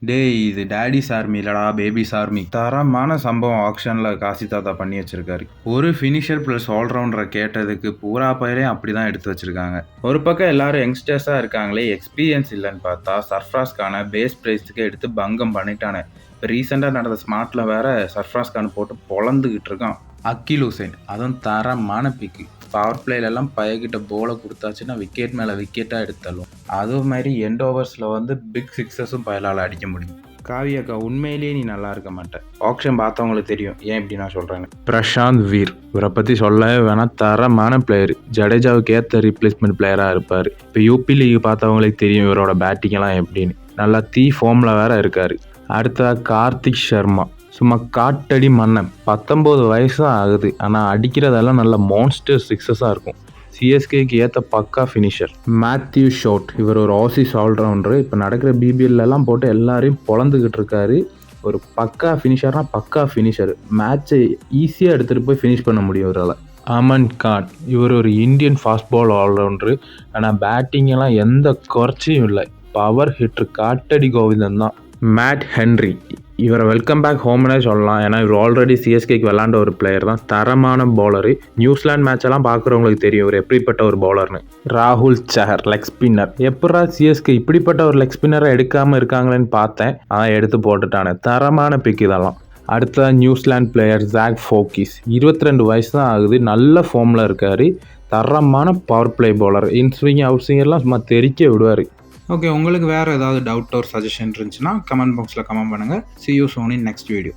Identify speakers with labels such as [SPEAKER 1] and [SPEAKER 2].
[SPEAKER 1] டேய் இது daddy's army இல்லடா பேபிஸ் ஆர்மி. தரமான சம்பவம் ஆக்ஷன்ல காசி தாத்தா பண்ணி வச்சிருக்காரு. ஒரு ஃபினிஷர் பிளஸ் ஆல்ரவுண்டரை கேட்டதுக்கு பூரா பயிரையும் அப்படிதான் எடுத்து வச்சிருக்காங்க. ஒரு பக்கம் எல்லாரும் யங்ஸ்டர்ஸா இருக்காங்களே, எக்ஸ்பீரியன்ஸ் இல்லைன்னு பார்த்தா சர்ஃப்ராஸ்கான பேஸ் பிரைஸ்க்கு எடுத்து பங்கம் பண்ணிட்டானே. இப்போ ரீசெண்டாக நடந்த ஸ்மார்ட்ல வேற சர்ஃப்ராஸ்கான் போட்டு பொழந்துகிட்டு இருக்கான். அக்கீல் ஹுசைன் அதுவும் தரமான பிக்கு. பவர் பிளேலெல்லாம் பையகிட்ட போலை கொடுத்தாச்சுன்னா விக்கெட் மேலே விக்கெட்டாக எடுத்தாலும் அதே மாதிரி எண்ட் ஓவர்ஸில் வந்து பிக் சிக்ஸஸும் பயலால் அடிக்க முடியும். காவியாக்கா உண்மையிலேயே நீ நல்லா இருக்க மாட்டேன். ஆக்ஷன் பார்த்தவங்களுக்கு தெரியும் ஏன் இப்படி நான் சொல்கிறேன்னு. பிரசாந்த் வீர் இவரை பற்றி சொல்லவே வேணால் தரமான பிளேயர். ஜடேஜாவுக்கு ஏற்ற ரீப்ளேஸ்மெண்ட் பிளேயராக இருப்பார். இப்போ யூபி லீக் பார்த்தவங்களுக்கு தெரியும் இவரோட பேட்டிங்கெல்லாம் எப்படின்னு. நல்லா ஃபார்மில் வேற இருக்கார். அடுத்ததாக கார்த்திக் சர்மா சும்மா காட்டடி மன்னன். 19 வயசு தான் ஆகுது, ஆனால் அடிக்கிறதெல்லாம் நல்ல மான்ஸ்டர் சிக்ஸஸாக இருக்கும். சிஎஸ்கேக்கு ஏற்ற பக்கா ஃபினிஷர். மேத்யூ ஷோட் இவர் ஒரு ஆசிஸ் ஆல்ரவுண்டரு. இப்போ நடக்கிற பிபிஎல்லாம் போட்டு எல்லாரையும் பொழந்துக்கிட்டு இருக்காரு. ஒரு பக்கா ஃபினிஷர்னா பக்கா ஃபினிஷர். மேட்சை ஈஸியாக எடுத்துகிட்டு போய் ஃபினிஷ் பண்ண முடியும் இவரால். அமன் கான் இவர் ஒரு இந்தியன் ஃபாஸ்ட் பால் ஆல்ரவுண்டரு. ஆனால் பேட்டிங்கெல்லாம் எந்த குறைச்சியும் இல்லை. பவர் ஹிட்ரு காட்டடி கோவிந்தன் தான். மேட் ஹென்ரி இவரை வெல்கம் பேக் ஹோம்னே சொல்லலாம். ஏன்னா இவர் ஆல்ரெடி சிஎஸ்கேக்கு விளாண்ட ஒரு பிளேயர் தான். தரமான பவுலரு. நியூசிலாந்து மேட்செல்லாம் பார்க்குறவங்களுக்கு தெரியும் இவர் எப்படிப்பட்ட ஒரு பவுலர்னு. ராகுல் சஹர் லெக் ஸ்பின்னர். எப்படா சிஎஸ்கே இப்படிப்பட்ட ஒரு லெக் ஸ்பின்னரை எடுக்காமல் இருக்காங்களேன்னு பார்த்தேன், ஆனால் எடுத்து போட்டுட்டானே. தரமான பிக் இதெல்லாம். அடுத்த நியூசிலாந்து பிளேயர் ஜாக் ஃபோக்கிஸ் 22 வயசு தான் ஆகுது. நல்ல ஃபார்மில் இருக்கார். தரமான power play bowler. Inswing out ஸ்விங்கர்லாம் சும்மா தெரிக்க விடுவார். ஓகே, உங்களுக்கு வேறு ஏதாவது டவுட் ஒரு சஜஷன் இருந்துச்சுன்னா கமெண்ட் பாக்ஸில் கமெண்ட் பண்ணுங்கள். See you soon in next video.